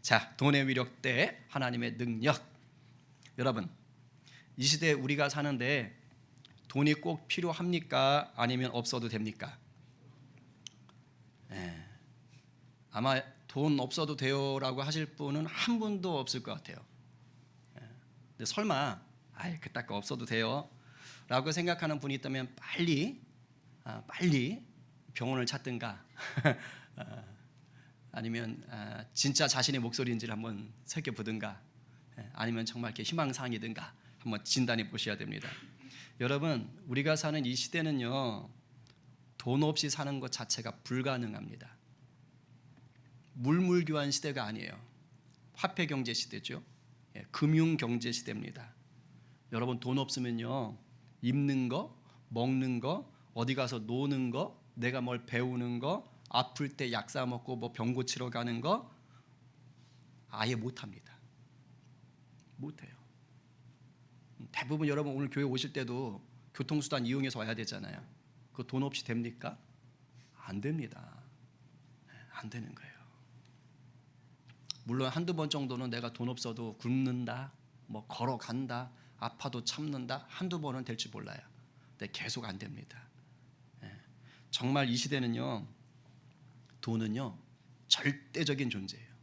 자, 돈의 위력 대 하나님의 능력. 여러분, 이 시대에 우리가 사는데 돈이 꼭 필요합니까? 아니면 없어도 됩니까? 아마 돈 없어도 돼요라고 하실 분은 한 분도 없을 것 같아요. 근데 설마 그딴 거 없어도 돼요 라고 생각하는 분이 있다면 빨리 병원을 찾든가 아니면 진짜 자신의 목소리인지를 한번 살펴보든가 아니면 정말 이렇게 희망사항이든가 한번 진단해 보셔야 됩니다. 여러분, 우리가 사는 이 시대는요, 돈 없이 사는 것 자체가 불가능합니다. 물물교환 시대가 아니에요. 화폐 경제 시대죠. 금융 경제 시대입니다. 여러분, 돈 없으면요, 입는 거, 먹는 거, 어디 가서 노는 거, 내가 뭘 배우는 거, 아플 때 약 사 먹고 뭐 병 고치러 가는 거 아예 못 합니다. 못 해요. 대부분 여러분 오늘 교회 오실 때도 교통수단 이용해서 와야 되잖아요. 그거 돈 없이 됩니까? 안 됩니다. 안 되는 거예요. 물론 한두 번 정도는 내가 돈 없어도 굶는다, 뭐 걸어간다, 아파도 참는다, 한두 번은 될지 몰라요. 근데 계속 안 됩니다. 정말 이 시대는요, 돈은요 절대적인 존재예요.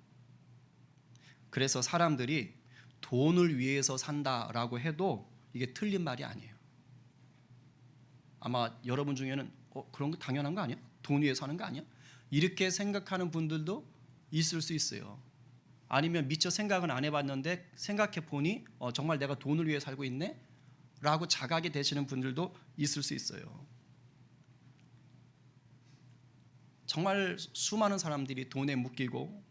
그래서 사람들이 돈을 위해서 산다라고 해도 이게 틀린 말이 아니에요. 아마 여러분 중에는 그런 거 당연한 거 아니야? 돈 위해서 사는 거 아니야? 이렇게 생각하는 분들도 있을 수 있어요. 아니면 미처 생각은 안 해봤는데 생각해 보니 정말 내가 돈을 위해 살고 있네? 라고 자각이 되시는 분들도 있을 수 있어요. 정말 수많은 사람들이 돈에 묶이고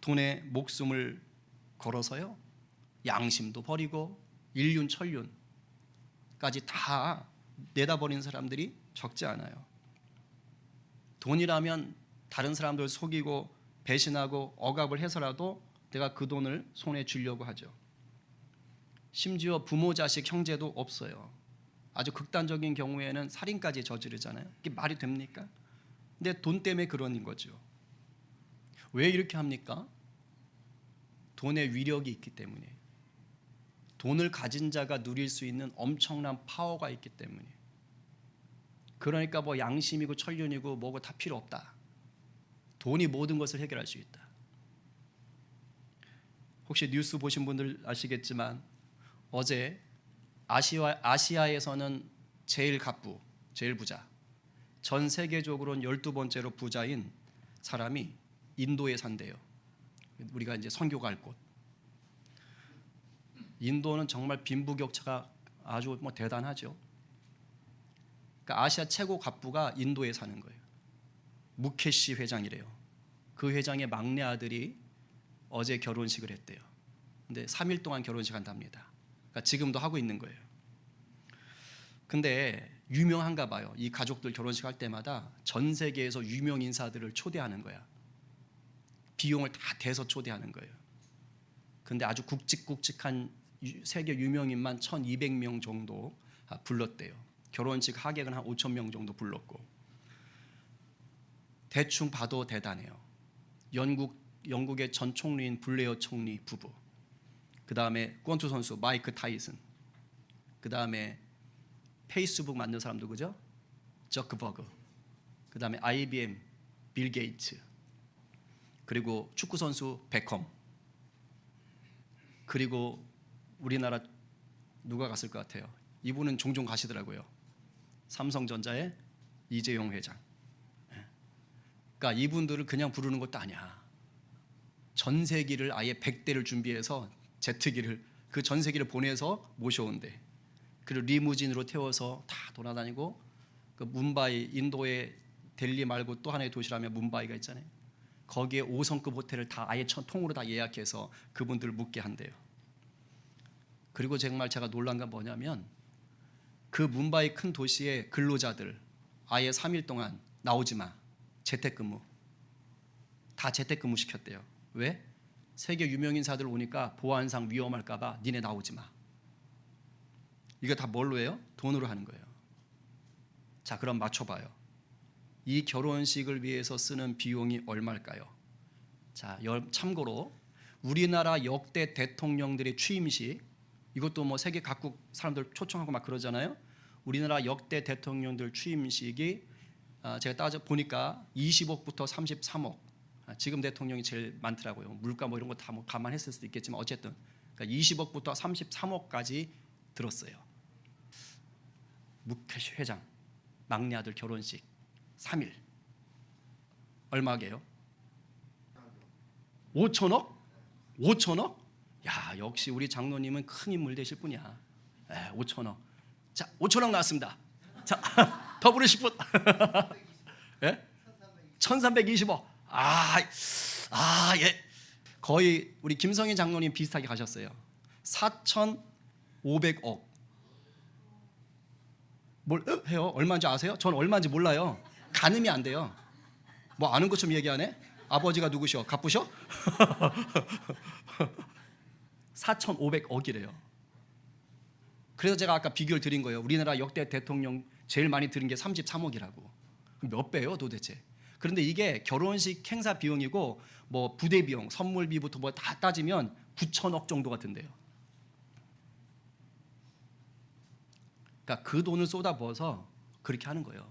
돈에 목숨을 걸어서요, 양심도 버리고 인륜 천륜까지 다 내다버린 사람들이 적지 않아요. 돈이라면 다른 사람들 속이고 배신하고 억압을 해서라도 내가 그 돈을 손에 쥐려고 하죠. 심지어 부모, 자식, 형제도 없어요. 아주 극단적인 경우에는 살인까지 저지르잖아요. 이게 말이 됩니까? 근데 돈 때문에 그런 거죠. 왜 이렇게 합니까? 돈의 위력이 있기 때문에. 돈을 가진 자가 누릴 수 있는 엄청난 파워가 있기 때문에. 그러니까 뭐 양심이고 천륜이고 뭐고 다 필요 없다. 돈이 모든 것을 해결할 수 있다. 혹시 뉴스 보신 분들 아시겠지만 어제 아시아에서는 제일 갑부, 제일 부자, 전 세계적으로는 12번째로 부자인 사람이 인도에 산대요. 우리가 이제 선교 갈 곳. 인도는 정말 빈부격차가 아주 대단하죠. 그러니까 아시아 최고 갑부가 인도에 사는 거예요. 무케시 회장이래요. 그 회장의 막내 아들이 어제 결혼식을 했대요. 근데 3일 동안 결혼식 한답니다. 그러니까 지금도 하고 있는 거예요. 근데 유명한가 봐요. 이 가족들 결혼식 할 때마다 전 세계에서 유명 인사들을 초대하는 거야. 비용을 다 대서 초대하는 거예요. 근데 아주 굵직굵직한 세계 유명인만 1200명 정도 불렀대요. 결혼식 하객은 한 5000명 정도 불렀고, 대충 봐도 대단해요. 영국의 전 총리인 블레어 총리 부부, 그 다음에 권투 선수 마이크 타이슨, 그 다음에 페이스북 만든 사람 누구죠? 저크버그, 그 다음에 IBM 빌 게이츠, 그리고 축구 선수 베컴, 그리고 우리나라 누가 갔을 것 같아요? 이분은 종종 가시더라고요. 삼성전자의 이재용 회장. 그러니까 이분들을 그냥 부르는 것도 아니야. 전세기를 아예 100대를 준비해서 제트기를 그 전세기를 보내서 모셔온대. 그리고 리무진으로 태워서 다 돌아다니고, 그 뭄바이, 인도의 델리 말고 또 하나의 도시라면 뭄바이가 있잖아요. 거기에 5성급 호텔을 다 아예 통으로 다 예약해서 그분들을 묵게 한대요. 그리고 정말 제가 놀란 건 뭐냐면 그 뭄바이 큰 도시의 근로자들 아예 3일 동안 나오지 마, 재택근무, 다 재택근무 시켰대요. 왜? 세계 유명인사들 오니까 보안상 위험할까 봐 니네 나오지 마. 이거 다 뭘로 해요? 돈으로 하는 거예요. 자, 그럼 맞춰봐요. 이 결혼식을 위해서 쓰는 비용이 얼마일까요? 자, 참고로 우리나라 역대 대통령들의 취임식, 이것도 뭐 세계 각국 사람들 초청하고 막 그러잖아요. 우리나라 역대 대통령들 취임식이 제가 따져 보니까 20억부터 33억. 지금 대통령이 제일 많더라고요. 물가 뭐 이런 거 다 뭐 감안했을 수도 있겠지만 어쨌든 그러니까 20억부터 33억까지 들었어요. 무케시 회장 막내 아들 결혼식 3일 얼마게요? 5천억? 5천억? 야, 역시 우리 장로님은 큰 인물 되실 분이야. 5천억. 자, 5천억 나왔습니다. 자, 더 부르실 분? 예? 1320억. 예. 거의 우리 김성희 장로님 비슷하게 가셨어요. 4,500억. 뭘 해요? 얼마인지 아세요? 전 얼마인지 몰라요. 가늠이 안 돼요. 뭐 아는 것처럼 얘기하네? 아버지가 누구셔? 갚으셔? 4,500억이래요. 그래서 제가 아까 비교를 드린 거예요. 우리나라 역대 대통령 제일 많이 들은 게 33억이라고. 몇 배예요 도대체? 그런데 이게 결혼식 행사 비용이고 뭐 부대 비용, 선물비부터 뭐 다 따지면 9천억 정도가 든대요. 그러니까 그 돈을 쏟아부어서 그렇게 하는 거예요.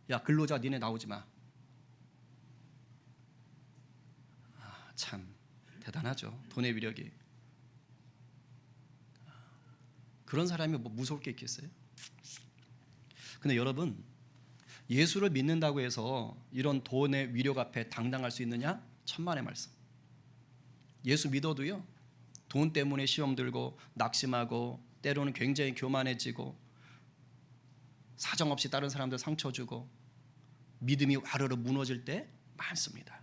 야, 근로자 니네 나오지 마. 참 대단하죠. 돈의 위력이. 그런 사람이 뭐 무서울 게 있겠어요? 근데 여러분, 예수를 믿는다고 해서 이런 돈의 위력 앞에 당당할 수 있느냐? 천만의 말씀. 예수 믿어도요, 돈 때문에 시험 들고 낙심하고 때로는 굉장히 교만해지고 사정없이 다른 사람들 상처 주고 믿음이 와르르 무너질 때 많습니다.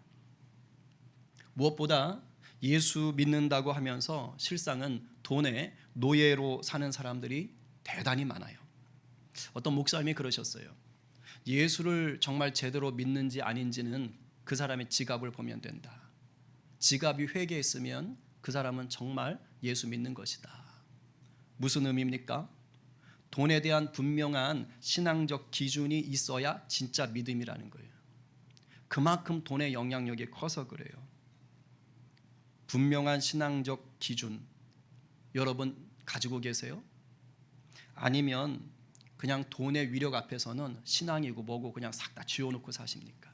무엇보다 예수 믿는다고 하면서 실상은 돈의 노예로 사는 사람들이 대단히 많아요. 어떤 목사님이 그러셨어요. 예수를 정말 제대로 믿는지 아닌지는 그 사람의 지갑을 보면 된다. 지갑이 회개했으면 그 사람은 정말 예수 믿는 것이다. 무슨 의미입니까? 돈에 대한 분명한 신앙적 기준이 있어야 진짜 믿음이라는 거예요. 그만큼 돈의 영향력이 커서 그래요. 분명한 신앙적 기준 여러분 가지고 계세요? 아니면 그냥 돈의 위력 앞에서는 신앙이고 뭐고 그냥 싹 다 쥐어놓고 사십니까?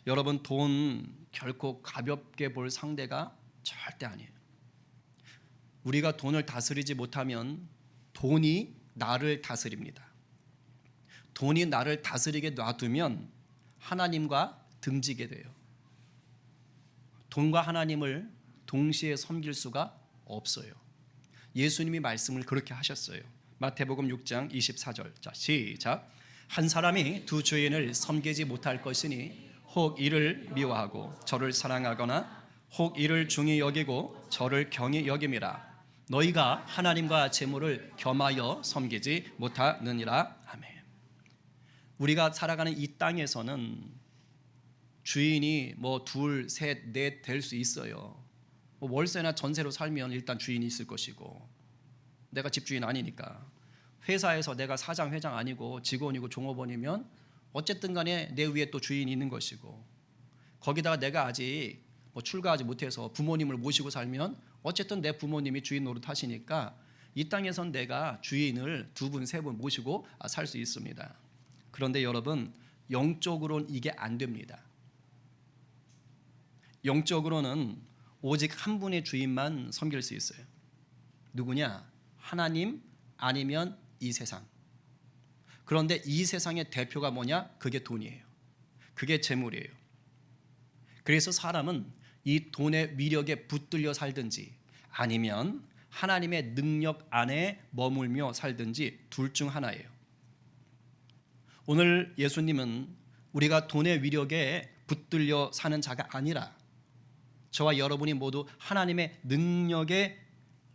여러분, 돈 결코 가볍게 볼 상대가 절대 아니에요. 우리가 돈을 다스리지 못하면 돈이 나를 다스립니다. 돈이 나를 다스리게 놔두면 하나님과 등지게 돼요. 돈과 하나님을 동시에 섬길 수가 없어요. 예수님이 말씀을 그렇게 하셨어요. 마태복음 6장 24절. 자, 시작. 한 사람이 두 주인을 섬기지 못할 것이니 혹 이를 미워하고 저를 사랑하거나 혹 이를 중히 여기고 저를 경히 여김이라. 너희가 하나님과 재물을 겸하여 섬기지 못하느니라. 아멘. 우리가 살아가는 이 땅에서는 주인이 뭐 둘, 셋, 넷 될 수 있어요. 뭐 월세나 전세로 살면 일단 주인이 있을 것이고, 내가 집주인 아니니까. 회사에서 내가 사장, 회장 아니고 직원이고 종업원이면 어쨌든 간에 내 위에 또 주인이 있는 것이고, 거기다가 내가 아직 뭐 출가하지 못해서 부모님을 모시고 살면 어쨌든 내 부모님이 주인 노릇하시니까 이 땅에선 내가 주인을 두 분, 세 분 모시고 살 수 있습니다. 그런데 여러분, 영적으로는 이게 안 됩니다. 영적으로는 오직 한 분의 주인만 섬길 수 있어요. 누구냐? 하나님 아니면 이 세상. 그런데 이 세상의 대표가 뭐냐? 그게 돈이에요. 그게 재물이에요. 그래서 사람은 이 돈의 위력에 붙들려 살든지 아니면 하나님의 능력 안에 머물며 살든지 둘 중 하나예요. 오늘 예수님은 우리가 돈의 위력에 붙들려 사는 자가 아니라 저와 여러분이 모두 하나님의 능력에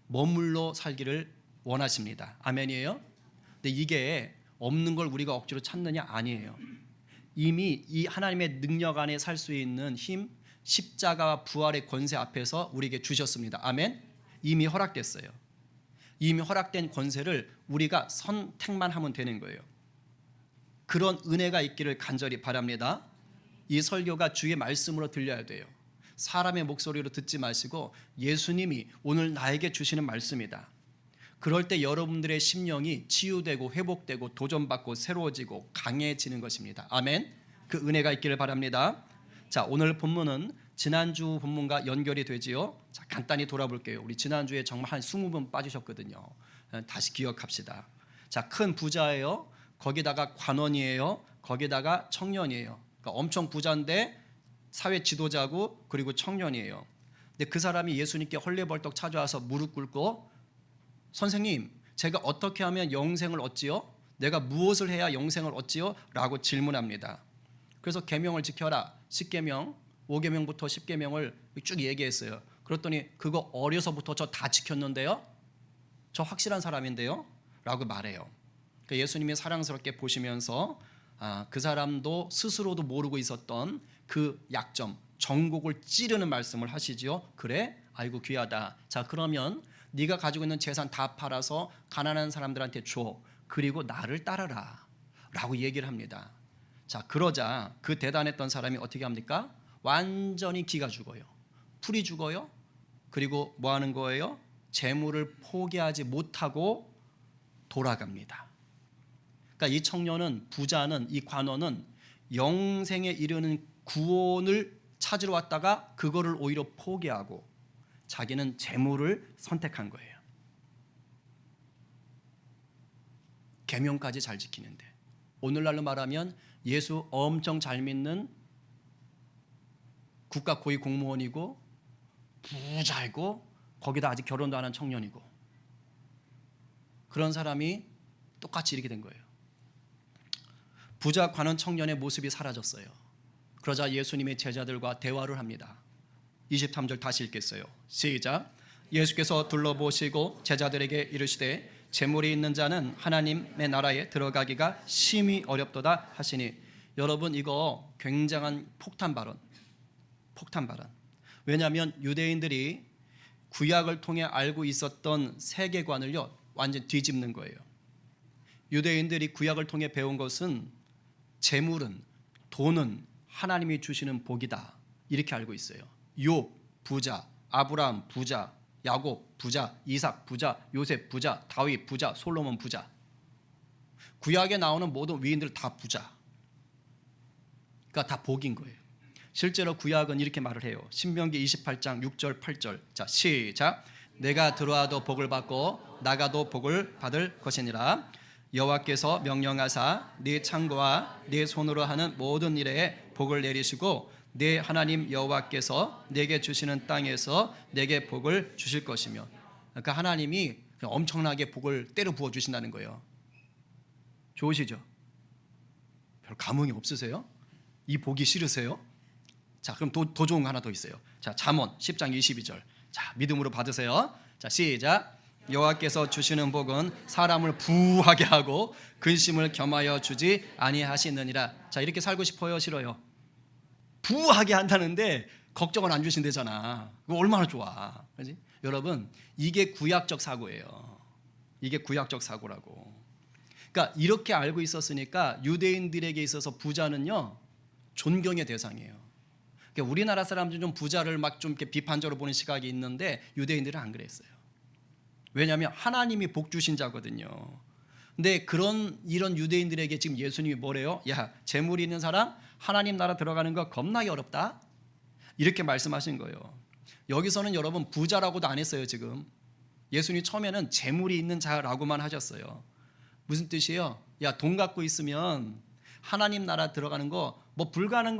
머물러 살기를 원하십니다. 아멘이에요? 근데 이게 없는 걸 우리가 억지로 찾느냐? 아니에요. 이미 이 하나님의 능력 안에 살 수 있는 힘, 십자가와 부활의 권세 앞에서 우리에게 주셨습니다. 아멘? 이미 허락됐어요. 이미 허락된 권세를 우리가 선택만 하면 되는 거예요. 그런 은혜가 있기를 간절히 바랍니다. 이 설교가 주의 말씀으로 들려야 돼요. 사람의 목소리로 듣지 마시고 예수님이 오늘 나에게 주시는 말씀이다. 그럴 때 여러분들의 심령이 치유되고 회복되고 도전받고 새로워지고 강해지는 것입니다. 아멘. 그 은혜가 있기를 바랍니다. 자, 오늘 본문은 지난주 본문과 연결이 되지요. 자, 간단히 돌아볼게요. 우리 지난주에 정말 한 20분 빠지셨거든요. 다시 기억합시다. 자, 큰 부자예요. 거기다가 관원이에요. 거기다가 청년이에요. 그러니까 엄청 부자인데 사회 지도자고 그리고 청년이에요. 근데 그 사람이 예수님께 헐레벌떡 찾아와서 무릎 꿇고 선생님, 제가 어떻게 하면 영생을 얻지요? 내가 무엇을 해야 영생을 얻지요? 라고 질문합니다. 그래서 계명을 지켜라. 10계명, 5계명부터 10계명을 쭉 얘기했어요. 그랬더니 그거 어려서부터 저 다 지켰는데요? 저 확실한 사람인데요? 라고 말해요. 그러니까 예수님이 사랑스럽게 보시면서 그 사람도 스스로도 모르고 있었던 그 약점, 정곡을 찌르는 말씀을 하시지요. 그래? 아이고 귀하다. 자, 그러면 네가 가지고 있는 재산 다 팔아서 가난한 사람들한테 줘. 그리고 나를 따르라. 라고 얘기를 합니다. 자, 그러자 그 대단했던 사람이 어떻게 합니까? 완전히 기가 죽어요. 풀이 죽어요. 그리고 뭐 하는 거예요? 재물을 포기하지 못하고 돌아갑니다. 그러니까 이 청년은, 부자는, 이 관원은 영생에 이르는 구원을 찾으러 왔다가 그거를 오히려 포기하고 자기는 재물을 선택한 거예요. 계명까지 잘 지키는데, 오늘날로 말하면 예수 엄청 잘 믿는 국가 고위 공무원이고 부자이고 거기다 아직 결혼도 안 한 청년이고, 그런 사람이 똑같이 이렇게 된 거예요. 부자 관원 청년의 모습이 사라졌어요. 그러자 예수님의 제자들과 대화를 합니다. 23절 다시 읽겠어요. 시작. 예수께서 둘러보시고 제자들에게 이르시되 재물이 있는 자는 하나님의 나라에 들어가기가 심히 어렵도다 하시니. 여러분, 이거 굉장한 폭탄 발언. 왜냐하면 유대인들이 구약을 통해 알고 있었던 세계관을요 완전 뒤집는 거예요. 유대인들이 구약을 통해 배운 것은 재물은, 돈은 하나님이 주시는 복이다, 이렇게 알고 있어요. 욥 부자, 아브라함 부자, 야곱 부자, 이삭 부자, 요셉 부자, 다윗 부자, 솔로몬 부자. 구약에 나오는 모든 위인들 다 부자. 그러니까 다 복인 거예요. 실제로 구약은 이렇게 말을 해요. 신명기 28장 6절 8절. 자, 시작. 내가 들어와도 복을 받고 나가도 복을 받을 것이니라. 여호와께서 명령하사 네 창고와 네 손으로 하는 모든 일에 복을 내리시고 네 하나님 여호와께서 내게 주시는 땅에서 내게 복을 주실 것이며. 그러니까 하나님이 엄청나게 복을 때려 부어 주신다는 거예요. 좋으시죠? 별 감흥이 없으세요? 이 복이 싫으세요? 자, 그럼 더 좋은 거 하나 더 있어요. 자, 잠언 10장 22절. 자, 믿음으로 받으세요. 자, 시작. 여호와께서 주시는 복은 사람을 부하게 하고 근심을 겸하여 주지 아니하시느니라. 자, 이렇게 살고 싶어요, 싫어요? 부하게 한다는데 걱정을 안 주신대잖아. 그거 얼마나 좋아, 그렇지? 여러분, 이게 구약적 사고예요. 이게 구약적 사고라고. 그러니까 이렇게 알고 있었으니까 유대인들에게 있어서 부자는요 존경의 대상이에요. 그러니까 우리나라 사람들은 좀 부자를 막 좀 이렇게 비판적으로 보는 시각이 있는데 유대인들은 안 그랬어요. 왜냐하면 하나님이 복 주신 자거든요. 근데 이런 유대인들에게 지금 예수님이 뭐래요? 야, 재물이 있는 사람 하나님 나라 들어가는 거 겁나게 어렵다, 이렇게 말씀하신 거예요. 여기서는 여러분 부자라고도 안 했어요. 지금 예수님이 처음에는 재물이 있는 자라고만 하셨어요. 무슨 뜻이에요? 야, 돈 갖고 있으면 하나님 나라 들어가는 거 뭐 불가능한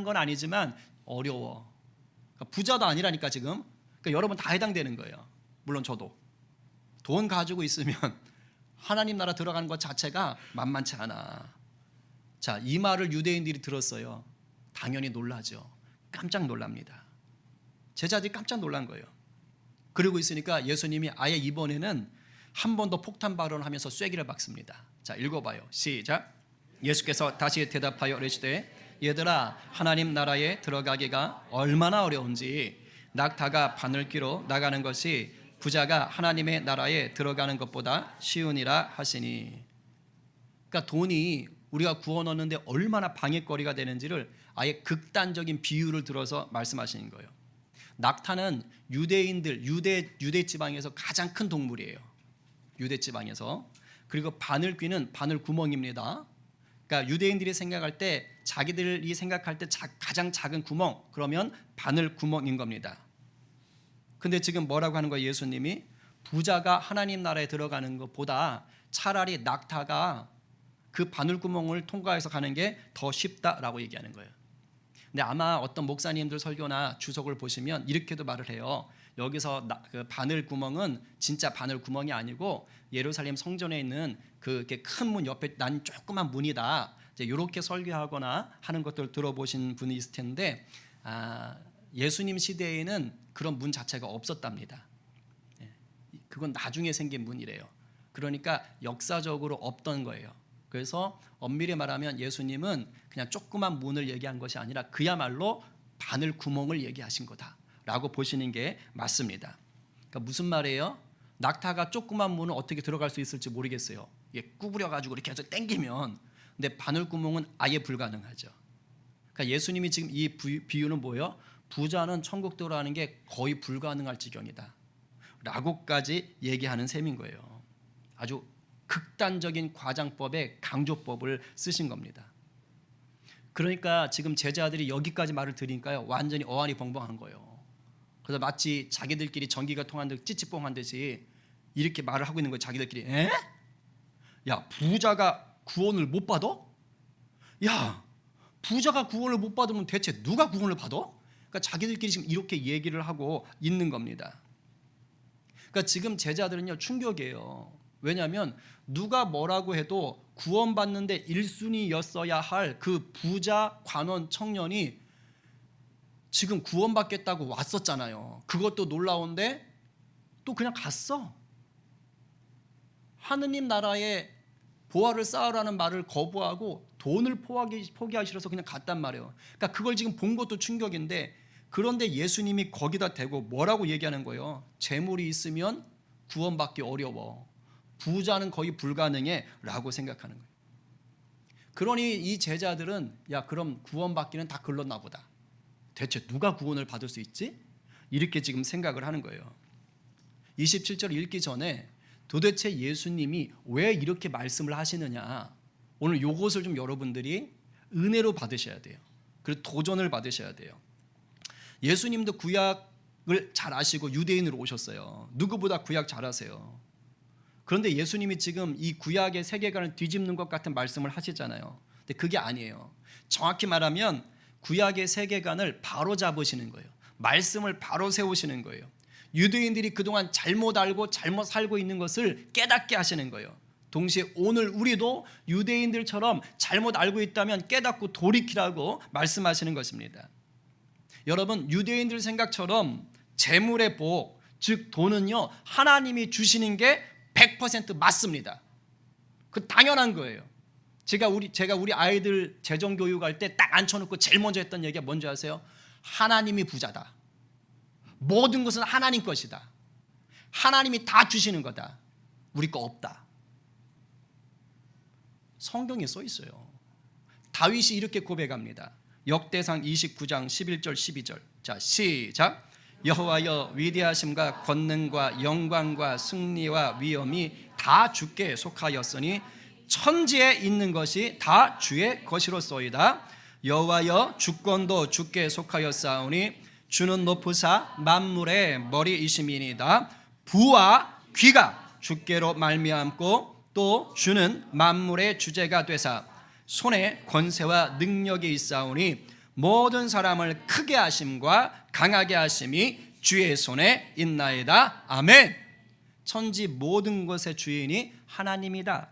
건 아니지만 어려워. 그러니까 부자도 아니라니까 지금. 그러니까 여러분 다 해당되는 거예요. 물론 저도 돈 가지고 있으면 하나님 나라 들어가는 것 자체가 만만치 않아. 자, 이 말을 유대인들이 들었어요. 당연히 놀라죠. 깜짝 놀랍니다. 제자들이 깜짝 놀란 거예요. 그러고 있으니까 예수님이 아예 이번에는 한 번 더 폭탄 발언을 하면서 쐐기를 박습니다. 자, 읽어봐요. 시작. 예수께서 다시 대답하여 이르시되 얘들아, 하나님 나라에 들어가기가 얼마나 어려운지 낙타가 바늘귀로 나가는 것이 부자가 하나님의 나라에 들어가는 것보다 쉬우니라 하시니. 그러니까 돈이 우리가 구원 얻는데 얼마나 방해거리가 되는지를 아예 극단적인 비유를 들어서 말씀하시는 거예요. 낙타는 유대인들 유대 지방에서 가장 큰 동물이에요. 유대 지방에서. 그리고 바늘귀는 바늘 구멍입니다. 그러니까 유대인들이 생각할 때 자기들이 생각할 때 가장 작은 구멍 그러면 바늘 구멍인 겁니다. 근데 지금 뭐라고 하는 거예요? 예수님이 부자가 하나님 나라에 들어가는 것보다 차라리 낙타가 그 바늘 구멍을 통과해서 가는 게 더 쉽다라고 얘기하는 거예요. 근데 아마 어떤 목사님들 설교나 주석을 보시면 이렇게도 말을 해요. 여기서 그 바늘 구멍은 진짜 바늘 구멍이 아니고 예루살렘 성전에 있는 그렇게 큰 문 옆에 난 조그만 문이다. 이제 이렇게 설교하거나 하는 것들을 들어보신 분이 있을 텐데 예수님 시대에는 그런 문 자체가 없었답니다. 그건 나중에 생긴 문이래요. 그러니까 역사적으로 없던 거예요. 그래서 엄밀히 말하면 예수님은 그냥 조그만 문을 얘기한 것이 아니라 그야말로 바늘 구멍을 얘기하신 거다라고 보시는 게 맞습니다. 그러니까 무슨 말이에요? 낙타가 조그만 문을 어떻게 들어갈 수 있을지 모르겠어요. 이게 구부려가지고 이렇게 해서 당기면, 근데 바늘 구멍은 아예 불가능하죠. 그러니까 예수님이 지금 이 비유는 뭐예요? 부자는 천국 들어가는 게 거의 불가능할 지경이다 라고까지 얘기하는 셈인 거예요. 아주 극단적인 과장법의 강조법을 쓰신 겁니다. 그러니까 지금 제자들이 여기까지 말을 들으니까요 완전히 어안이 벙벙한 거예요. 그래서 마치 자기들끼리 전기가 통한 듯 찌찌뽕한 듯이 이렇게 말을 하고 있는 거예요. 자기들끼리. 에? 야, 부자가 구원을 못 받아? 야, 부자가 구원을 못 받으면 대체 누가 구원을 받아? 그러니까 자기들끼리 지금 이렇게 얘기를 하고 있는 겁니다. 그러니까 지금 제자들은요 충격이에요. 왜냐하면 누가 뭐라고 해도 구원받는데 1순위였어야 할 그 부자 관원 청년이 지금 구원받겠다고 왔었잖아요. 그것도 놀라운데 또 그냥 갔어. 하느님 나라에 보화를 쌓으라는 말을 거부하고 돈을 포기하기 싫어서 그냥 갔단 말이에요. 그러니까 그걸 지금 본 것도 충격인데, 그런데 예수님이 거기다 대고 뭐라고 얘기하는 거예요? 재물이 있으면 구원받기 어려워. 부자는 거의 불가능해 라고 생각하는 거예요. 그러니 이 제자들은 야, 그럼 구원받기는 다 글렀나 보다. 대체 누가 구원을 받을 수 있지? 이렇게 지금 생각을 하는 거예요. 27절 읽기 전에 도대체 예수님이 왜 이렇게 말씀을 하시느냐, 오늘 요것을 좀 여러분들이 은혜로 받으셔야 돼요. 그리고 도전을 받으셔야 돼요. 예수님도 구약을 잘 아시고 유대인으로 오셨어요. 누구보다 구약 잘 아세요. 그런데 예수님이 지금 이 구약의 세계관을 뒤집는 것 같은 말씀을 하시잖아요. 근데 그게 아니에요. 정확히 말하면 구약의 세계관을 바로 잡으시는 거예요. 말씀을 바로 세우시는 거예요. 유대인들이 그동안 잘못 알고 잘못 살고 있는 것을 깨닫게 하시는 거예요. 동시에 오늘 우리도 유대인들처럼 잘못 알고 있다면 깨닫고 돌이키라고 말씀하시는 것입니다. 여러분, 유대인들 생각처럼 재물의 복, 즉 돈은요 하나님이 주시는 게 100% 맞습니다. 그 당연한 거예요. 제가 우리 아이들 재정 교육할 때 딱 앉혀놓고 제일 먼저 했던 얘기가 뭔지 아세요? 하나님이 부자다. 모든 것은 하나님 것이다. 하나님이 다 주시는 거다. 우리 거 없다. 성경에 써 있어요. 다윗이 이렇게 고백합니다. 역대상 29장 11절 12절. 자, 시작. 여호와여, 위대하심과 권능과 영광과 승리와 위엄이 다 주께 속하였으니 천지에 있는 것이 다 주의 것이로소이다. 여호와여, 주권도 주께 속하였사오니 주는 높으사 만물의 머리이심이니이다. 부와 귀가 주께로 말미암고 또 주는 만물의 주제가 되사 손에 권세와 능력이 있사오니 모든 사람을 크게 하심과 강하게 하심이 주의 손에 있나이다. 아멘. 천지 모든 것의 주인이 하나님이다.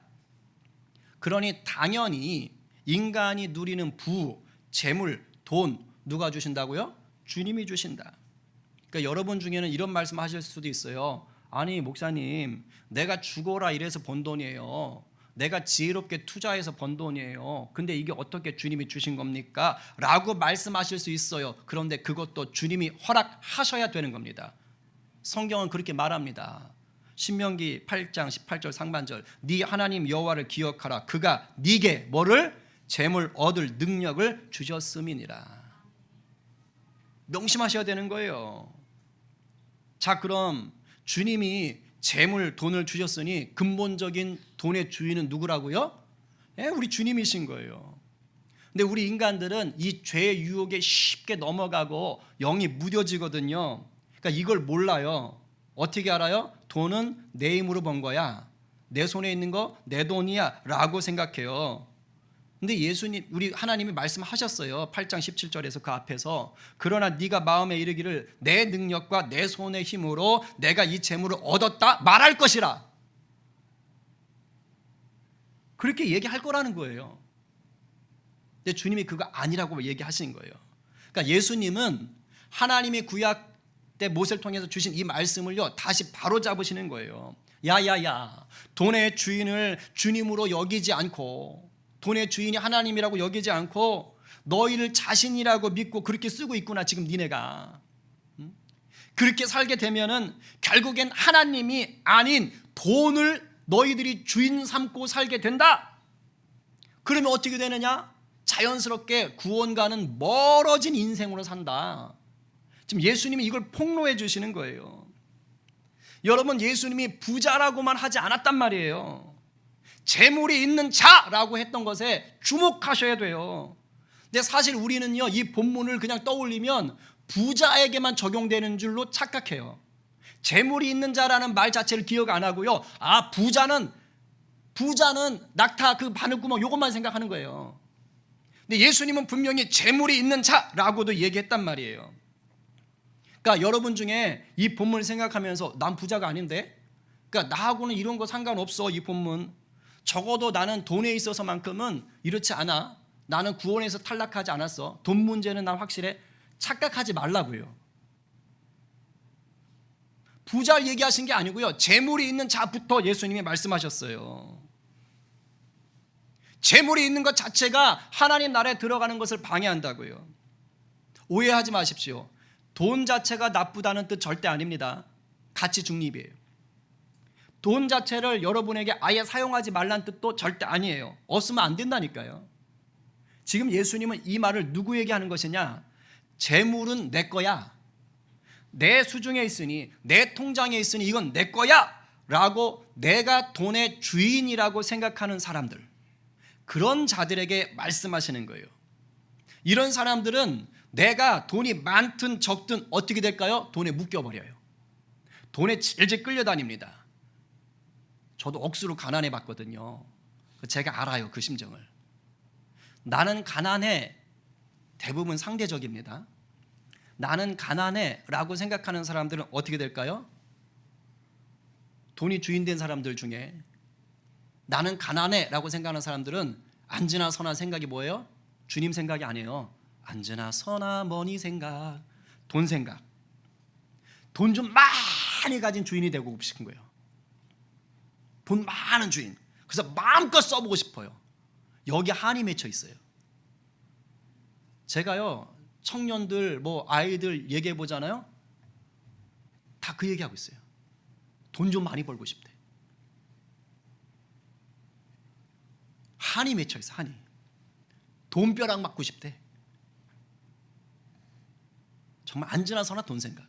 그러니 당연히 인간이 누리는 부, 재물, 돈 누가 주신다고요? 주님이 주신다. 그러니까 여러분 중에는 이런 말씀 하실 수도 있어요. 아니 목사님, 내가 죽어라 이래서 번 돈이에요. 내가 지혜롭게 투자해서 번 돈이에요. 근데 이게 어떻게 주님이 주신 겁니까? 라고 말씀하실 수 있어요. 그런데 그것도 주님이 허락하셔야 되는 겁니다. 성경은 그렇게 말합니다. 신명기 8장 18절 상반절, 네 하나님 여호와를 기억하라. 그가 네게 뭐를? 재물 얻을 능력을 주셨음이니라. 명심하셔야 되는 거예요. 자, 그럼 주님이 재물, 돈을 주셨으니 근본적인 돈의 주인은 누구라고요? 우리 주님이신 거예요. 근데 우리 인간들은 이 죄의 유혹에 쉽게 넘어가고 영이 무뎌지거든요. 그러니까 이걸 몰라요. 어떻게 알아요? 돈은 내 힘으로 번 거야. 내 손에 있는 거 내 돈이야 라고 생각해요. 근데 예수님, 우리 하나님이 말씀하셨어요. 8장 17절에서 그 앞에서 그러나 네가 마음에 이르기를 내 능력과 내 손의 힘으로 내가 이 재물을 얻었다 말할 것이라. 그렇게 얘기할 거라는 거예요. 근데 주님이 그거 아니라고 얘기하신 거예요. 그러니까 예수님은 하나님이 구약 때 모세를 통해서 주신 이 말씀을요 다시 바로 잡으시는 거예요. 야야야, 돈의 주인을 주님으로 여기지 않고, 돈의 주인이 하나님이라고 여기지 않고 너희를 자신이라고 믿고 그렇게 쓰고 있구나. 지금 니네가 그렇게 살게 되면은 결국엔 하나님이 아닌 돈을 너희들이 주인 삼고 살게 된다. 그러면 어떻게 되느냐? 자연스럽게 구원과는 멀어진 인생으로 산다. 지금 예수님이 이걸 폭로해 주시는 거예요. 여러분, 예수님이 부자라고만 하지 않았단 말이에요. 재물이 있는 자라고 했던 것에 주목하셔야 돼요. 근데 사실 우리는요, 이 본문을 그냥 떠올리면 부자에게만 적용되는 줄로 착각해요. 재물이 있는 자라는 말 자체를 기억 안 하고요. 아, 부자는 낙타 그 바늘구멍 요것만 생각하는 거예요. 근데 예수님은 분명히 재물이 있는 자라고도 얘기했단 말이에요. 그러니까 여러분 중에 이 본문을 생각하면서 난 부자가 아닌데, 그러니까 나하고는 이런 거 상관없어. 이 본문 적어도 나는 돈에 있어서만큼은 이렇지 않아. 나는 구원에서 탈락하지 않았어. 돈 문제는 난 확실해. 착각하지 말라고요. 부자를 얘기하신 게 아니고요, 재물이 있는 자부터 예수님이 말씀하셨어요. 재물이 있는 것 자체가 하나님 나라에 들어가는 것을 방해한다고요. 오해하지 마십시오. 돈 자체가 나쁘다는 뜻 절대 아닙니다. 가치 중립이에요. 돈 자체를 여러분에게 아예 사용하지 말라는 뜻도 절대 아니에요. 없으면 안 된다니까요. 지금 예수님은 이 말을 누구에게 하는 것이냐? 재물은 내 거야. 내 수중에 있으니, 내 통장에 있으니 이건 내 거야 라고 내가 돈의 주인이라고 생각하는 사람들, 그런 자들에게 말씀하시는 거예요. 이런 사람들은 내가 돈이 많든 적든 어떻게 될까요? 돈에 묶여버려요. 돈에 질질 끌려다닙니다. 저도 억수로 가난해 봤거든요. 제가 알아요, 그 심정을. 나는 가난해, 대부분 상대적입니다. 나는 가난해 라고 생각하는 사람들은 어떻게 될까요? 돈이 주인된 사람들 중에 나는 가난해 라고 생각하는 사람들은 앉으나 서나 생각이 뭐예요? 주님 생각이 아니에요. 앉으나 서나 머니 생각, 돈 생각. 돈 좀 많이 가진 주인이 되고 싶은 거예요. 돈 많은 주인. 그래서 마음껏 써보고 싶어요. 여기 한이 맺혀 있어요. 제가요, 청년들 아이들 얘기해 보잖아요. 다 그 얘기하고 있어요. 돈 좀 많이 벌고 싶대. 한이 맺혀 있어. 한이. 돈벼락 맞고 싶대. 정말 앉으나 서나 돈 생각.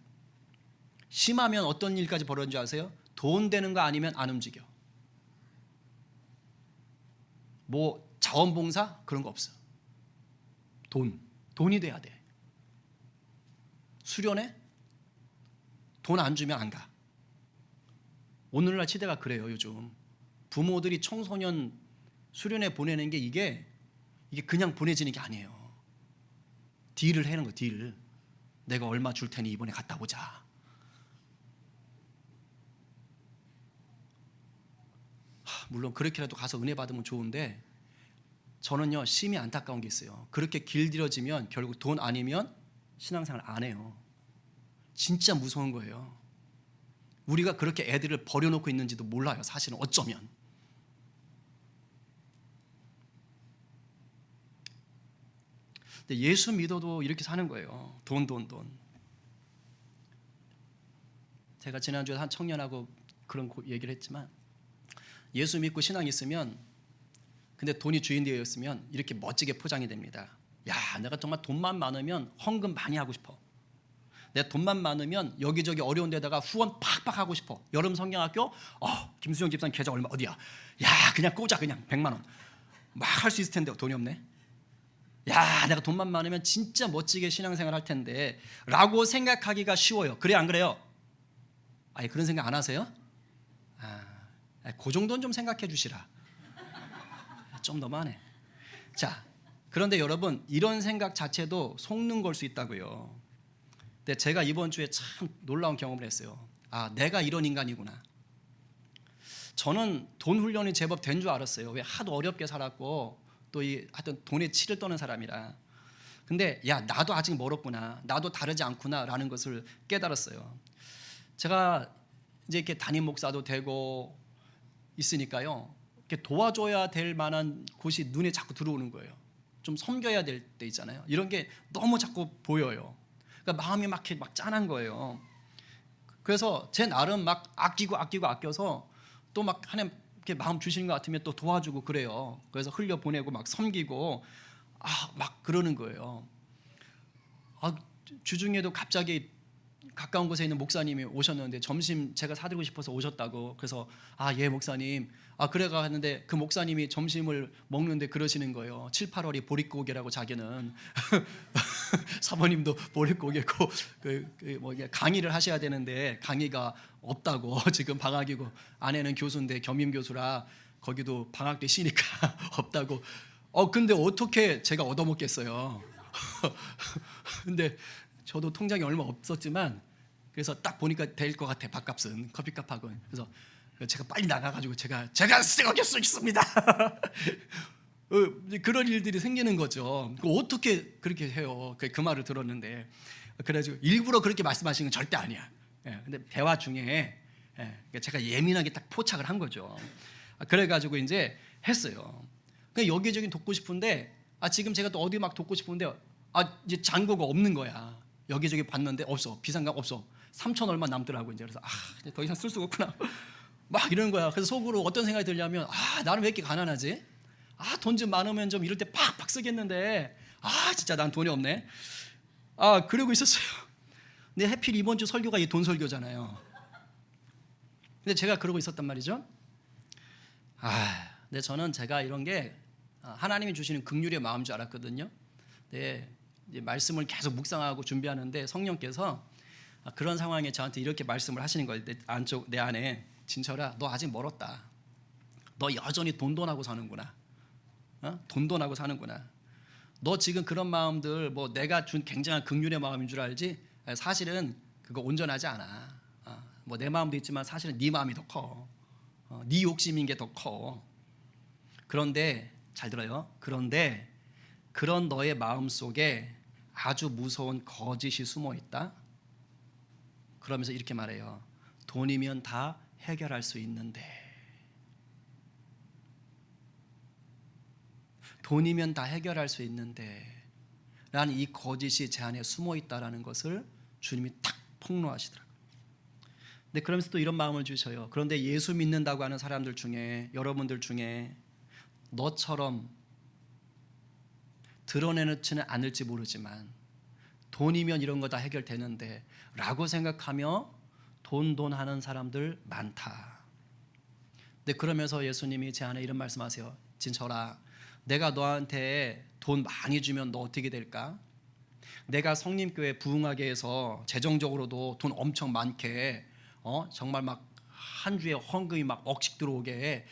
심하면 어떤 일까지 벌어지는지 아세요? 돈 되는 거 아니면 안 움직여. 자원봉사 그런 거 없어. 돈이 돼야 돼. 수련회 돈 안 주면 안 가. 오늘날 시대가 그래요. 요즘 부모들이 청소년 수련회 보내는 게 이게 그냥 보내지는 게 아니에요. 딜을 하는 거. 딜. 내가 얼마 줄 테니 이번에 갔다 오자. 물론 그렇게라도 가서 은혜 받으면 좋은데, 저는요 심히 안타까운 게 있어요. 그렇게 길들여지면 결국 돈 아니면 신앙생활 안 해요. 진짜 무서운 거예요. 우리가 그렇게 애들을 버려놓고 있는지도 몰라요. 사실은 어쩌면. 근데 예수 믿어도 이렇게 사는 거예요. 돈. 제가 지난주에 한 청년하고 그런 얘기를 했지만, 예수 믿고 신앙 있으면 근데 돈이 주인되어 있으면 이렇게 멋지게 포장이 됩니다. 야, 내가 정말 돈만 많으면 헌금 많이 하고 싶어. 내 돈만 많으면 여기저기 어려운 데다가 후원 팍팍 하고 싶어. 여름 성경학교 김수영 집사님 계좌 얼마 어디야? 야, 그냥 꽂아. 그냥 100만 원 막 할 수 있을 텐데 돈이 없네. 야, 내가 돈만 많으면 진짜 멋지게 신앙생활 할 텐데 라고 생각하기가 쉬워요. 그래 안 그래요? 아니, 그런 생각 안 하세요? 그 정도는 좀 생각해 주시라. 좀 너무하네. 자, 그런데 여러분, 이런 생각 자체도 속는 걸 수 있다고요. 근데 제가 이번 주에 참 놀라운 경험을 했어요. 내가 이런 인간이구나. 저는 돈 훈련이 제법 된 줄 알았어요. 왜? 하도 어렵게 살았고 또 하여튼 돈에 치를 떠는 사람이라. 근데 야, 나도 아직 멀었구나. 나도 다르지 않구나라는 것을 깨달았어요. 제가 이제 이렇게 담임 목사도 되고 있으니까요. 이렇게 도와줘야 될 만한 곳이 눈에 자꾸 들어오는 거예요. 좀 섬겨야 될 때 있잖아요. 이런 게 너무 자꾸 보여요. 그러니까 마음이 막 짠한 거예요. 그래서 제 나름 막 아껴서 또 막 하나님 이렇게 마음 주시는 것 같으면 또 도와주고 그래요. 그래서 흘려 보내고 막 섬기고 막 그러는 거예요. 주중에도 갑자기 가까운 곳에 있는 목사님이 오셨는데 점심 제가 사드리고 싶어서 오셨다고. 그래서 예 목사님. 그래가 했는데 그 목사님이 점심을 먹는데 그러시는 거예요. 7, 8월이 보릿고개라고 자기는 사모님도 보릿고개고 강의를 하셔야 되는데 강의가 없다고. 지금 방학이고 아내는 교수인데 겸임 교수라 거기도 방학 때 쉬니까 없다고. 근데 어떻게 제가 얻어먹겠어요. 근데 저도 통장에 얼마 없었지만 그래서 딱 보니까 될 것 같아. 밥값은 커피값하고. 그래서 제가 빨리 나가가지고 제가 쓰게 수 있습니다. 그런 일들이 생기는 거죠. 어떻게 그렇게 해요? 그 말을 들었는데 그래가지고 일부러 그렇게 말씀하시는 건 절대 아니야. 근데 대화 중에 제가 예민하게 딱 포착을 한 거죠. 그래가지고 이제 했어요. 그냥 여기저기 돕고 싶은데 지금 제가 또 어디 막 돕고 싶은데 이제 잔고가 없는 거야. 여기저기 봤는데 없어. 비상금 없어. 3천 얼마 남더라고. 이제 그래서 이제 더 이상 쓸 수가 없구나. 막 이러는 거야. 그래서 속으로 어떤 생각이 들냐면 나는 왜 이렇게 가난하지? 돈 좀 많으면 좀 이럴 때 팍팍 쓰겠는데 진짜 난 돈이 없네. 그러고 있었어요. 근데 하필 이번 주 설교가 이 돈 설교잖아요. 근데 제가 그러고 있었단 말이죠. 근데 저는 제가 이런 게 하나님이 주시는 긍휼의 마음인 줄 알았거든요. 네, 이제 말씀을 계속 묵상하고 준비하는데 성령께서 그런 상황에 저한테 이렇게 말씀을 하시는 거예요. 내 안에 진철아, 너 아직 멀었다. 너 여전히 돈돈하고 사는구나. 돈돈하고 사는구나. 너 지금 그런 마음들 내가 준 굉장한 긍휼의 마음인 줄 알지? 사실은 그거 온전하지 않아. 내 마음도 있지만 사실은 네 마음이 더 커. 네 욕심인 게 더 커. 그런데 잘 들어요. 그런데 그런 너의 마음 속에 아주 무서운 거짓이 숨어 있다. 그러면서 이렇게 말해요. 돈이면 다 해결할 수 있는데. 돈이면 다 해결할 수 있는데 라는 이 거짓이 제 안에 숨어 있다라는 것을 주님이 탁 폭로하시더라고요. 근데 그러면서 또 이런 마음을 주셔요. 그런데 예수 믿는다고 하는 사람들 중에, 여러분들 중에 너처럼 드러내놓지는 않을지 모르지만 돈이면 이런 거 다 해결되는데 라고 생각하며 돈 하는 사람들 많다. 근데 그러면서 예수님이 제 안에 이런 말씀하세요. 진철아, 내가 너한테 돈 많이 주면 너 어떻게 될까? 내가 성림교회 부흥하게 해서 재정적으로도 돈 엄청 많게 정말 막 한 주에 헌금이 막 억씩 들어오게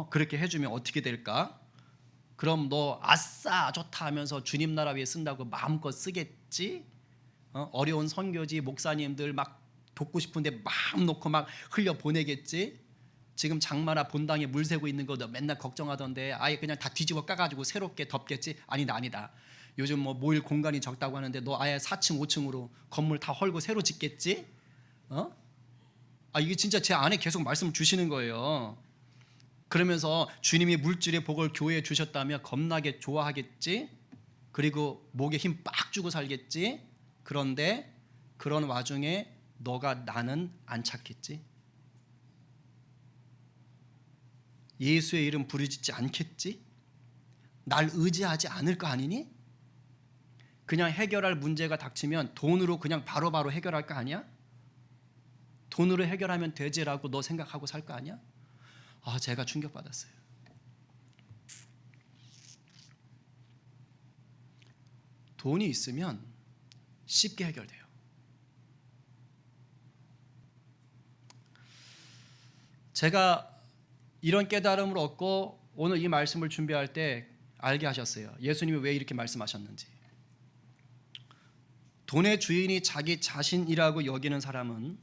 그렇게 해주면 어떻게 될까? 그럼 너 아싸 좋다 하면서 주님 나라 위에 쓴다고 마음껏 쓰겠지? 어려운 선교지 목사님들 막 돕고 싶은데 마음 놓고 막 흘려 보내겠지? 지금 장마나 본당에 물 새고 있는 거 너 맨날 걱정하던데 아예 그냥 다 뒤집어 까가지고 새롭게 덮겠지? 아니다. 요즘 모일 공간이 적다고 하는데 너 아예 4층 5층으로 건물 다 헐고 새로 짓겠지? 이게 진짜 제 안에 계속 말씀을 주시는 거예요. 그러면서 주님이 물질의 복을 교회에 주셨다며 겁나게 좋아하겠지? 그리고 목에 힘 빡 주고 살겠지? 그런데 그런 와중에 너가 나는 안 찾겠지? 예수의 이름 부르짖지 않겠지? 날 의지하지 않을 거 아니니? 그냥 해결할 문제가 닥치면 돈으로 그냥 바로바로 해결할 거 아니야? 돈으로 해결하면 되지라고 너 생각하고 살 거 아니야? 제가 충격받았어요. 돈이 있으면 쉽게 해결돼요. 제가 이런 깨달음을 얻고 오늘 이 말씀을 준비할 때 알게 하셨어요. 예수님이 왜 이렇게 말씀하셨는지. 돈의 주인이 자기 자신이라고 여기는 사람은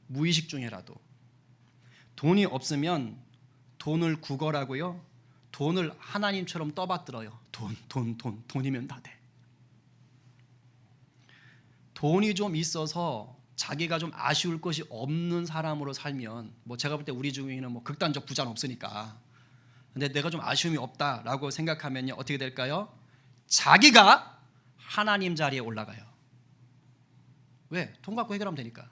무의식 중에라도 돈이 없으면 돈을 구걸하고요, 돈을 하나님처럼 떠받들어요. 돈이면 다 돼. 돈이 좀 있어서 자기가 좀 아쉬울 것이 없는 사람으로 살면, 제가 볼 때 우리 중에는 극단적 부자는 없으니까, 근데 내가 좀 아쉬움이 없다라고 생각하면요, 어떻게 될까요? 자기가 하나님 자리에 올라가요. 왜? 돈 갖고 해결하면 되니까.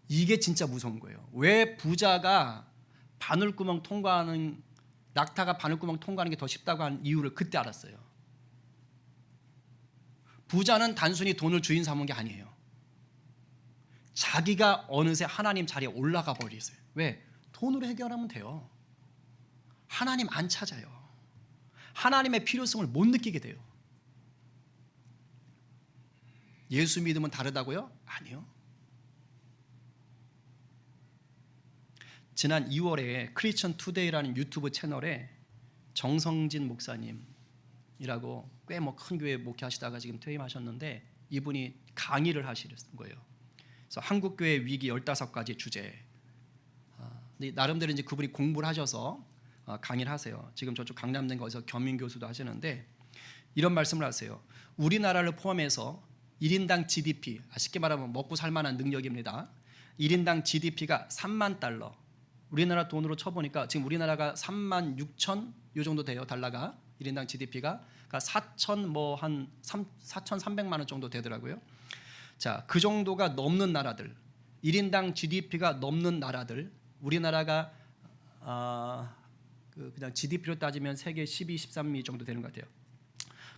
이게 진짜 무서운 거예요. 왜 부자가 바늘구멍 통과하는, 낙타가 바늘구멍 통과하는 게 더 쉽다고 하는 이유를 그때 알았어요. 부자는 단순히 돈을 주인 삼은 게 아니에요. 자기가 어느새 하나님 자리에 올라가 버리세요. 왜? 돈으로 해결하면 돼요. 하나님 안 찾아요. 하나님의 필요성을 못 느끼게 돼요. 예수 믿으면 다르다고요? 아니요. 지난 2월에 크리스천 투데이라는 유튜브 채널에 정성진 목사님이라고 꽤 큰 교회 목회하시다가 지금 퇴임하셨는데, 이분이 강의를 하시는 거예요. 그래서 한국교회 위기 15가지 주제. 나름대로 이제 그분이 공부를 하셔서 강의를 하세요. 지금 저쪽 강남된 거기서 겸임 교수도 하시는데 이런 말씀을 하세요. 우리나라를 포함해서 1인당 GDP, 쉽게 말하면 먹고 살 만한 능력입니다. 1인당 GDP가 3만 달러. 우리나라 돈으로 쳐보니까 지금 우리나라가 3만 6천 요 정도 돼요. 달러가 1인당 GDP가 4,300만 원 정도 되더라고요. 자, 그 정도가 넘는 나라들, 1인당 GDP가 넘는 나라들, 우리나라가 그냥 GDP로 따지면 세계 12, 13위 정도 되는 것 같아요.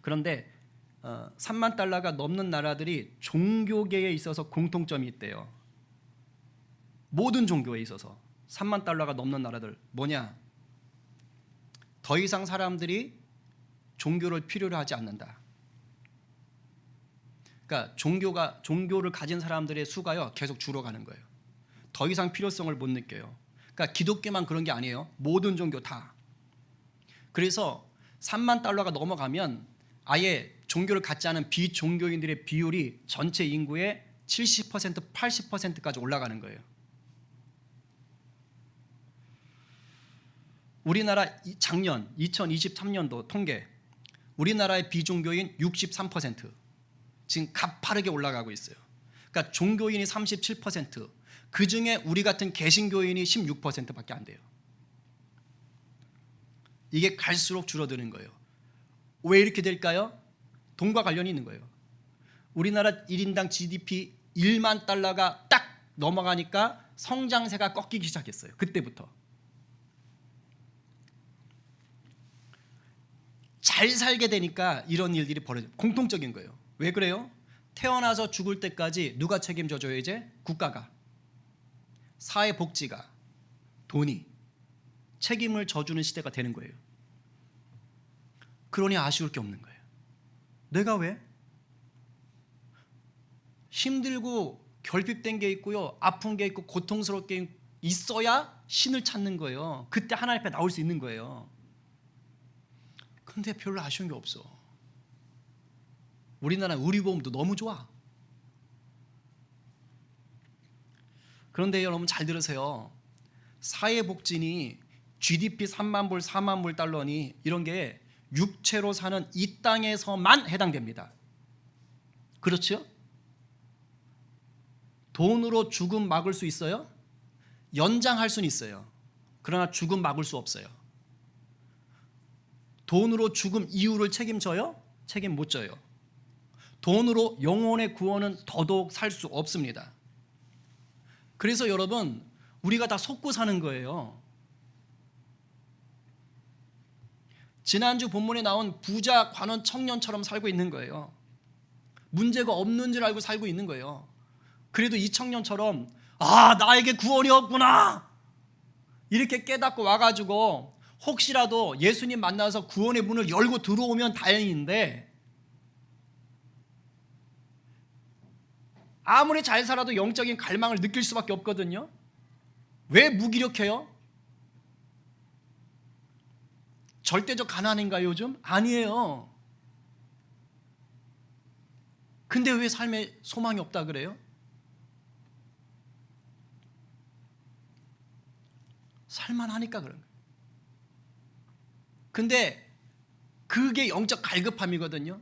그런데 3만 달러가 넘는 나라들이 종교계에 있어서 공통점이 있대요. 모든 종교에 있어서 3만 달러가 넘는 나라들 뭐냐? 더 이상 사람들이 종교를 필요로 하지 않는다. 그러니까 종교를 가진 사람들의 수가요 계속 줄어가는 거예요. 더 이상 필요성을 못 느껴요. 그러니까 기독교만 그런 게 아니에요. 모든 종교 다. 그래서 3만 달러가 넘어가면 아예 종교를 갖지 않은 비종교인들의 비율이 전체 인구의 70%, 80%까지 올라가는 거예요. 우리나라 작년 2023년도 통계, 우리나라의 비종교인 63%, 지금 가파르게 올라가고 있어요. 그러니까 종교인이 37%, 그중에 우리 같은 개신교인이 16%밖에 안 돼요. 이게 갈수록 줄어드는 거예요. 왜 이렇게 될까요? 돈과 관련이 있는 거예요. 우리나라 1인당 GDP 1만 달러가 딱 넘어가니까 성장세가 꺾이기 시작했어요. 그때부터. 잘 살게 되니까 이런 일들이 벌어져요. 공통적인 거예요. 왜 그래요? 태어나서 죽을 때까지 누가 책임져줘요? 이제 국가가, 사회복지가, 돈이 책임을 져주는 시대가 되는 거예요. 그러니 아쉬울 게 없는 거예요. 내가 왜? 힘들고 결핍된 게 있고요, 아픈 게 있고 고통스럽게 있어야 신을 찾는 거예요. 그때 하나님 앞에 나올 수 있는 거예요. 근데 별로 아쉬운 게 없어. 우리나라 의료보험도 너무 좋아. 그런데 여러분 잘 들으세요. 사회복지니 GDP 3만 불, 4만 불 달러니 이런 게 육체로 사는 이 땅에서만 해당됩니다. 그렇죠? 돈으로 죽음 막을 수 있어요? 연장할 수는 있어요. 그러나 죽음 막을 수 없어요. 돈으로 죽음 이유를 책임져요? 책임 못 져요. 돈으로 영혼의 구원은 더더욱 살 수 없습니다. 그래서 여러분, 우리가 다 속고 사는 거예요. 지난주 본문에 나온 부자 관원 청년처럼 살고 있는 거예요. 문제가 없는 줄 알고 살고 있는 거예요. 그래도 이 청년처럼 나에게 구원이 없구나 이렇게 깨닫고 와가지고 혹시라도 예수님 만나서 구원의 문을 열고 들어오면 다행인데 아무리 잘 살아도 영적인 갈망을 느낄 수밖에 없거든요. 왜 무기력해요? 절대적 가난인가요 요즘? 아니에요. 근데 왜 삶에 소망이 없다 그래요? 살만하니까 그런 거예요. 근데 그게 영적 갈급함이거든요.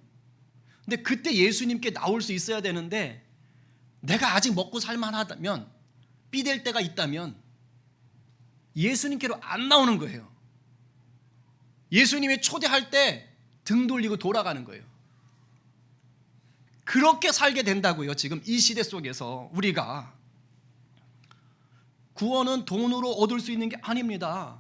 근데 그때 예수님께 나올 수 있어야 되는데 내가 아직 먹고 살만하다면 삐댈 때가 있다면 예수님께로 안 나오는 거예요. 예수님이 초대할 때 등 돌리고 돌아가는 거예요. 그렇게 살게 된다고요. 지금 이 시대 속에서 우리가 구원은 돈으로 얻을 수 있는 게 아닙니다.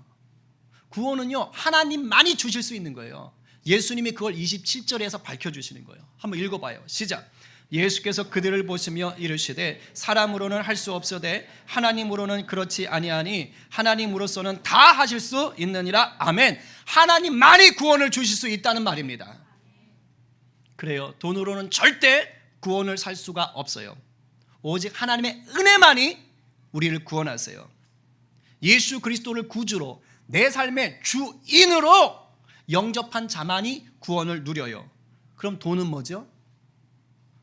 구원은요 하나님만이 주실 수 있는 거예요. 예수님이 그걸 27절에서 밝혀주시는 거예요. 한번 읽어봐요. 시작. 예수께서 그들을 보시며 이르시되 사람으로는 할 수 없으되 하나님으로는 그렇지 아니하니 하나님으로서는 다 하실 수 있느니라. 아멘. 하나님만이 구원을 주실 수 있다는 말입니다. 그래요. 돈으로는 절대 구원을 살 수가 없어요. 오직 하나님의 은혜만이 우리를 구원하세요. 예수 그리스도를 구주로 내 삶의 주인으로 영접한 자만이 구원을 누려요. 그럼 돈은 뭐죠?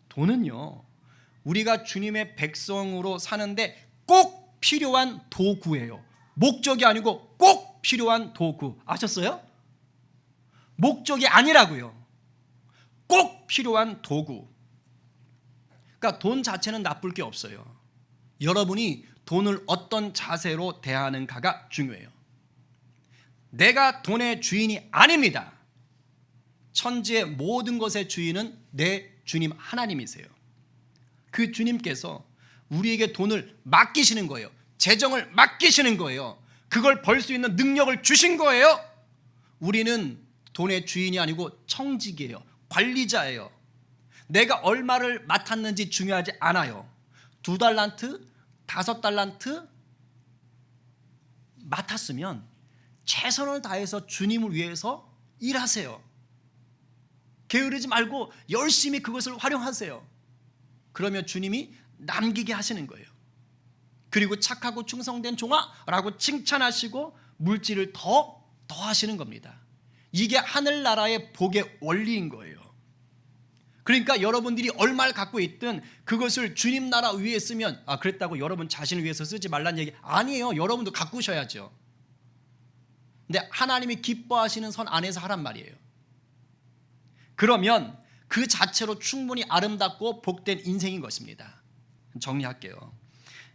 돈은요 우리가 주님의 백성으로 사는데 꼭 필요한 도구예요. 목적이 아니고 꼭 필요한 도구. 아셨어요? 목적이 아니라고요. 꼭 필요한 도구. 그러니까 돈 자체는 나쁠 게 없어요. 여러분이 돈을 어떤 자세로 대하는가가 중요해요. 내가 돈의 주인이 아닙니다. 천지의 모든 것의 주인은 내 주님 하나님이세요. 그 주님께서 우리에게 돈을 맡기시는 거예요. 재정을 맡기시는 거예요. 그걸 벌 수 있는 능력을 주신 거예요. 우리는 돈의 주인이 아니고 청직이에요. 관리자예요. 내가 얼마를 맡았는지 중요하지 않아요. 2달란트, 5달란트 맡았으면 최선을 다해서 주님을 위해서 일하세요. 게으르지 말고 열심히 그것을 활용하세요. 그러면 주님이 남기게 하시는 거예요. 그리고 착하고 충성된 종아라고 칭찬하시고 물질을 더 하시는 겁니다. 이게 하늘나라의 복의 원리인 거예요. 그러니까 여러분들이 얼마를 갖고 있든 그것을 주님 나라 위에 쓰면 그랬다고 여러분 자신을 위해서 쓰지 말란 얘기 아니에요. 여러분도 가꾸셔야죠. 근데 하나님이 기뻐하시는 선 안에서 하란 말이에요. 그러면 그 자체로 충분히 아름답고 복된 인생인 것입니다. 정리할게요.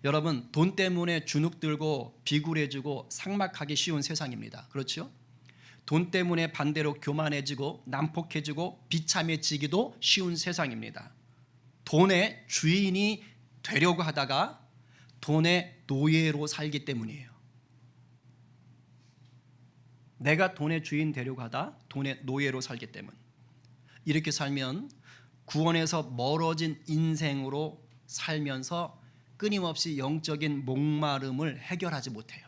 여러분 돈 때문에 주눅 들고 비굴해지고 삭막하기 쉬운 세상입니다. 그렇죠? 돈 때문에 반대로 교만해지고 난폭해지고 비참해지기도 쉬운 세상입니다. 돈의 주인이 되려고 하다가 돈의 노예로 살기 때문이에요. 내가 돈의 주인 되려고 하다 돈의 노예로 살기 때문. 이렇게 살면 구원에서 멀어진 인생으로 살면서 끊임없이 영적인 목마름을 해결하지 못해요.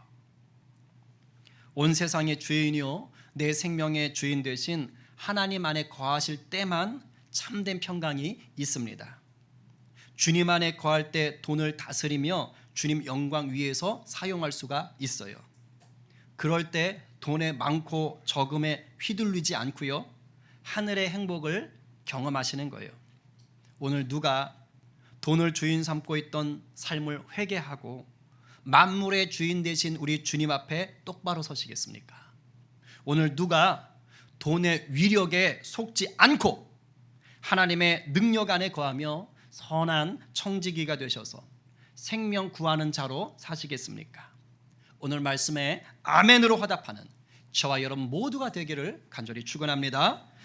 온 세상의 주인이요 내 생명의 주인 되신 하나님 안에 거하실 때만 참된 평강이 있습니다. 주님 안에 거할 때 돈을 다스리며 주님 영광 위에서 사용할 수가 있어요. 그럴 때 돈의 많고 적음에 휘둘리지 않고요 하늘의 행복을 경험하시는 거예요. 오늘 누가 돈을 주인 삼고 있던 삶을 회개하고 만물의 주인 되신 우리 주님 앞에 똑바로 서시겠습니까? 오늘 누가 돈의 위력에 속지 않고 하나님의 능력 안에 거하며 선한 청지기가 되셔서 생명 구하는 자로 사시겠습니까? 오늘 말씀에 아멘으로 화답하는 저와 여러분 모두가 되기를 간절히 축원합니다.